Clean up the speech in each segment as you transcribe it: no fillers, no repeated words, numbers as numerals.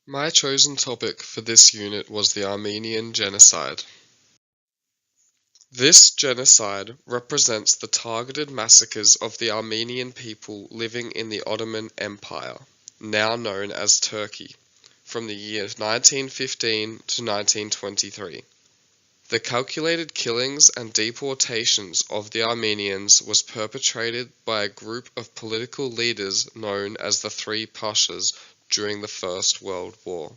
My chosen topic for this unit was the Armenian Genocide. This genocide represents the targeted massacres of the Armenian people living in the Ottoman Empire, now known as Turkey, from the years 1915 to 1923. The calculated killings and deportations of the Armenians was perpetrated by a group of political leaders known as the Three Pashas during the First World War.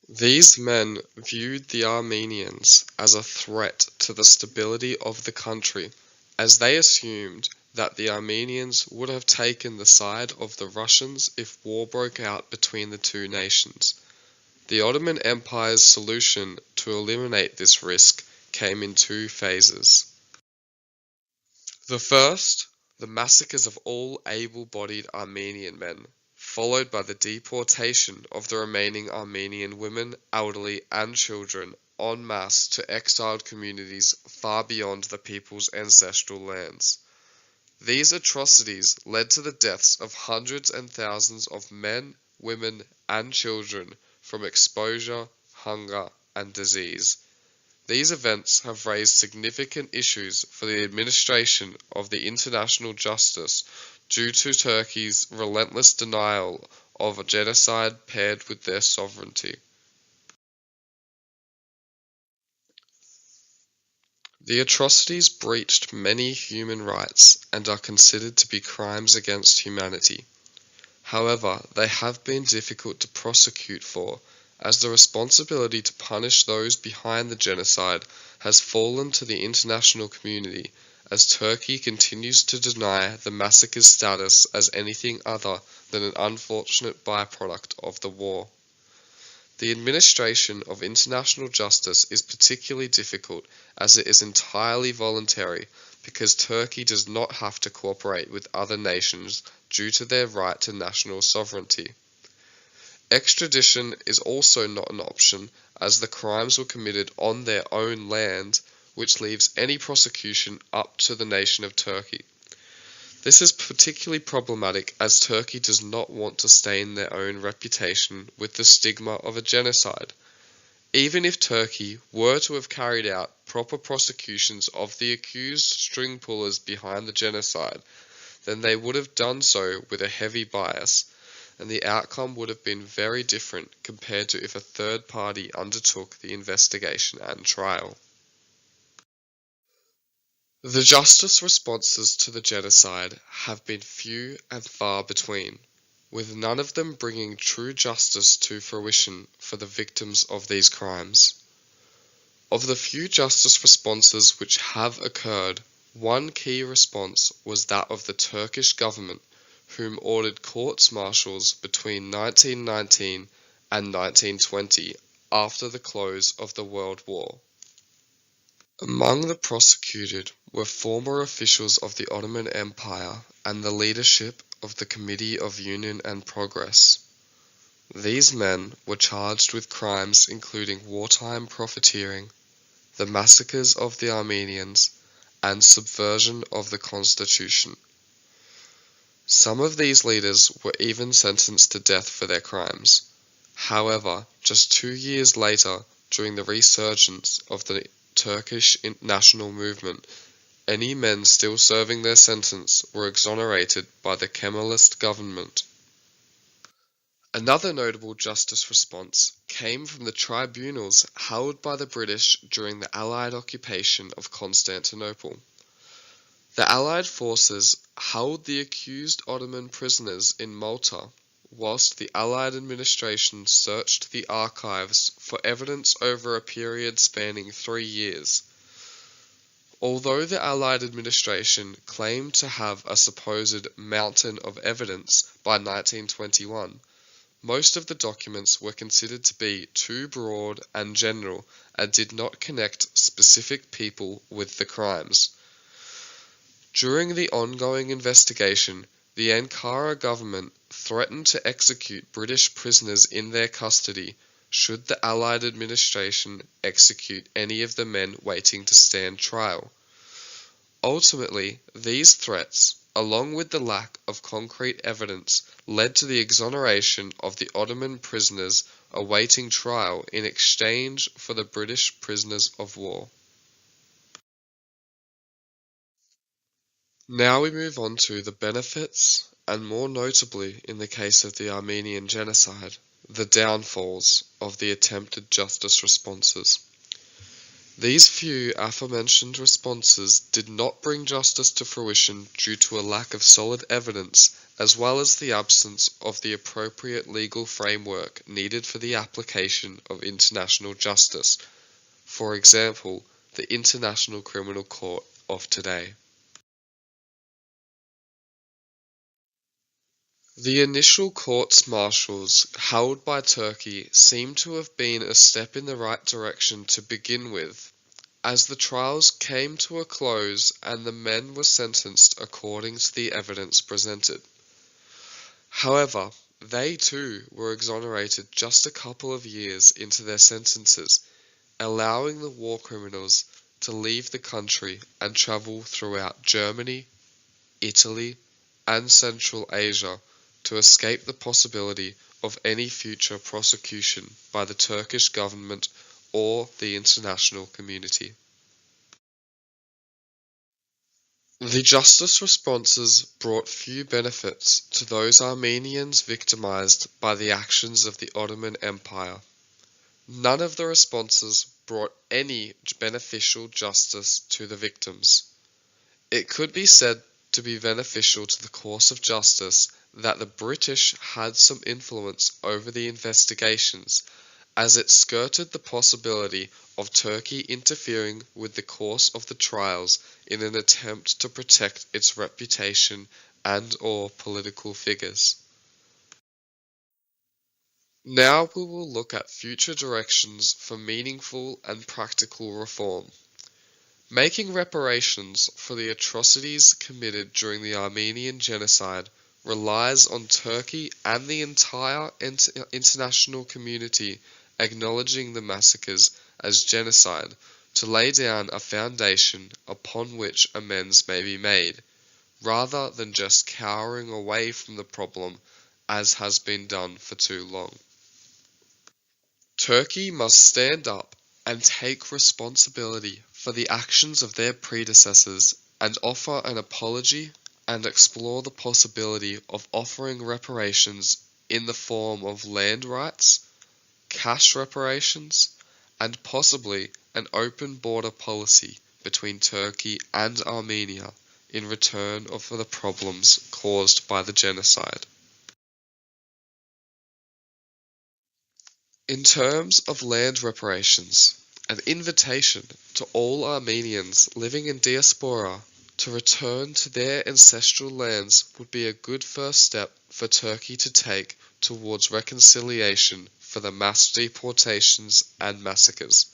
These men viewed the Armenians as a threat to the stability of the country, as they assumed that the Armenians would have taken the side of the Russians if war broke out between the two nations. The Ottoman Empire's solution to eliminate this risk came in two phases. The first, the massacres of all able-bodied Armenian men, followed by the deportation of the remaining Armenian women, elderly, and children en masse to exiled communities far beyond the people's ancestral lands. These atrocities led to the deaths of hundreds and thousands of men, women, and children from exposure, hunger, and disease. These events have raised significant issues for the administration of the international justice due to Turkey's relentless denial of a genocide paired with their sovereignty. The atrocities breached many human rights and are considered to be crimes against humanity. However, they have been difficult to prosecute for, as the responsibility to punish those behind the genocide has fallen to the international community, as Turkey continues to deny the massacre's status as anything other than an unfortunate byproduct of the war. The administration of international justice is particularly difficult as it is entirely voluntary, because Turkey does not have to cooperate with other nations due to their right to national sovereignty. Extradition is also not an option, as the crimes were committed on their own land, which leaves any prosecution up to the nation of Turkey. This is particularly problematic as Turkey does not want to stain their own reputation with the stigma of a genocide. Even if Turkey were to have carried out proper prosecutions of the accused string pullers behind the genocide, then they would have done so with a heavy bias, and the outcome would have been very different compared to if a third party undertook the investigation and trial. The justice responses to the genocide have been few and far between, with none of them bringing true justice to fruition for the victims of these crimes. Of the few justice responses which have occurred, one key response was that of the Turkish government, whom ordered courts-martials between 1919 and 1920 after the close of the World War. Among the prosecuted were former officials of the Ottoman Empire and the leadership of the Committee of Union and Progress. These men were charged with crimes including wartime profiteering, the massacres of the Armenians, and subversion of the constitution. Some of these leaders were even sentenced to death for their crimes. However, just 2 years later, during the resurgence of the Turkish national movement, any men still serving their sentence were exonerated by the Kemalist government. Another notable justice response came from the tribunals held by the British during the Allied occupation of Constantinople. The Allied forces held the accused Ottoman prisoners in Malta, whilst the Allied administration searched the archives for evidence over a period spanning 3 years. Although the Allied administration claimed to have a supposed mountain of evidence by 1921, most of the documents were considered to be too broad and general and did not connect specific people with the crimes. During the ongoing investigation, the Ankara government threatened to execute British prisoners in their custody should the Allied administration execute any of the men waiting to stand trial. Ultimately, these threats, along with the lack of concrete evidence, led to the exoneration of the Ottoman prisoners awaiting trial in exchange for the British prisoners of war. Now we move on to the benefits, and more notably in the case of the Armenian genocide, the downfalls of the attempted justice responses. These few aforementioned responses did not bring justice to fruition due to a lack of solid evidence, as well as the absence of the appropriate legal framework needed for the application of international justice, for example, the International Criminal Court of today. The initial courts-martials held by Turkey seem to have been a step in the right direction to begin with, as the trials came to a close and the men were sentenced according to the evidence presented. However, they too were exonerated just a couple of years into their sentences, allowing the war criminals to leave the country and travel throughout Germany, Italy, and Central Asia to escape the possibility of any future prosecution by the Turkish government or the international community. The justice responses brought few benefits to those Armenians victimized by the actions of the Ottoman Empire. None of the responses brought any beneficial justice to the victims. It could be said to be beneficial to the course of justice that the British had some influence over the investigations, as it skirted the possibility of Turkey interfering with the course of the trials in an attempt to protect its reputation and/or political figures. Now we will look at future directions for meaningful and practical reform. Making reparations for the atrocities committed during the Armenian genocide relies on Turkey and the entire international community acknowledging the massacres as genocide to lay down a foundation upon which amends may be made, rather than just cowering away from the problem as has been done for too long. Turkey must stand up and take responsibility for the actions of their predecessors and offer an apology and explore the possibility of offering reparations in the form of land rights, cash reparations, and possibly an open border policy between Turkey and Armenia in return for the problems caused by the genocide. In terms of land reparations, an invitation to all Armenians living in diaspora to return to their ancestral lands would be a good first step for Turkey to take towards reconciliation for the mass deportations and massacres.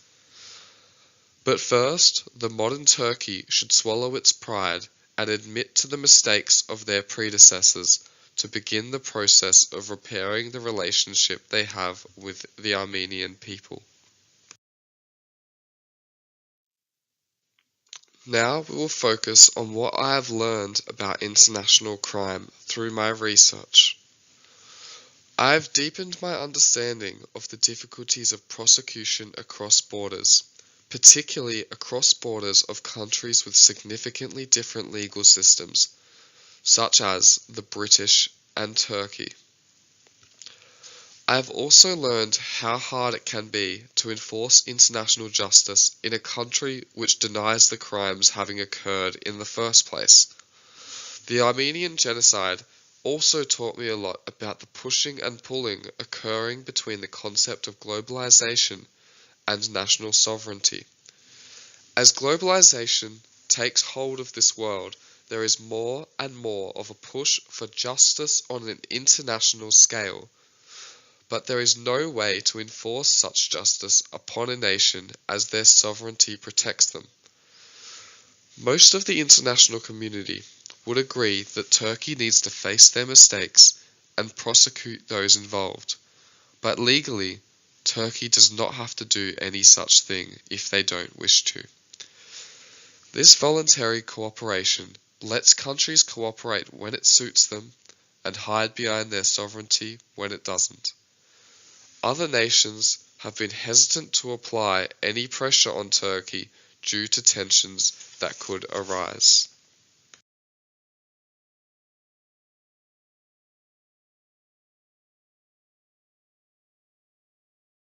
But first, the modern Turkey should swallow its pride and admit to the mistakes of their predecessors to begin the process of repairing the relationship they have with the Armenian people. Now we will focus on what I have learned about international crime through my research. I have deepened my understanding of the difficulties of prosecution across borders, particularly across borders of countries with significantly different legal systems, such as the British and Turkey. I have also learned how hard it can be to enforce international justice in a country which denies the crimes having occurred in the first place. The Armenian genocide also taught me a lot about the pushing and pulling occurring between the concept of globalization and national sovereignty. As globalization takes hold of this world, there is more and more of a push for justice on an international scale. But there is no way to enforce such justice upon a nation as their sovereignty protects them. Most of the international community would agree that Turkey needs to face their mistakes and prosecute those involved, but legally, Turkey does not have to do any such thing if they don't wish to. This voluntary cooperation lets countries cooperate when it suits them and hide behind their sovereignty when it doesn't. Other nations have been hesitant to apply any pressure on Turkey due to tensions that could arise.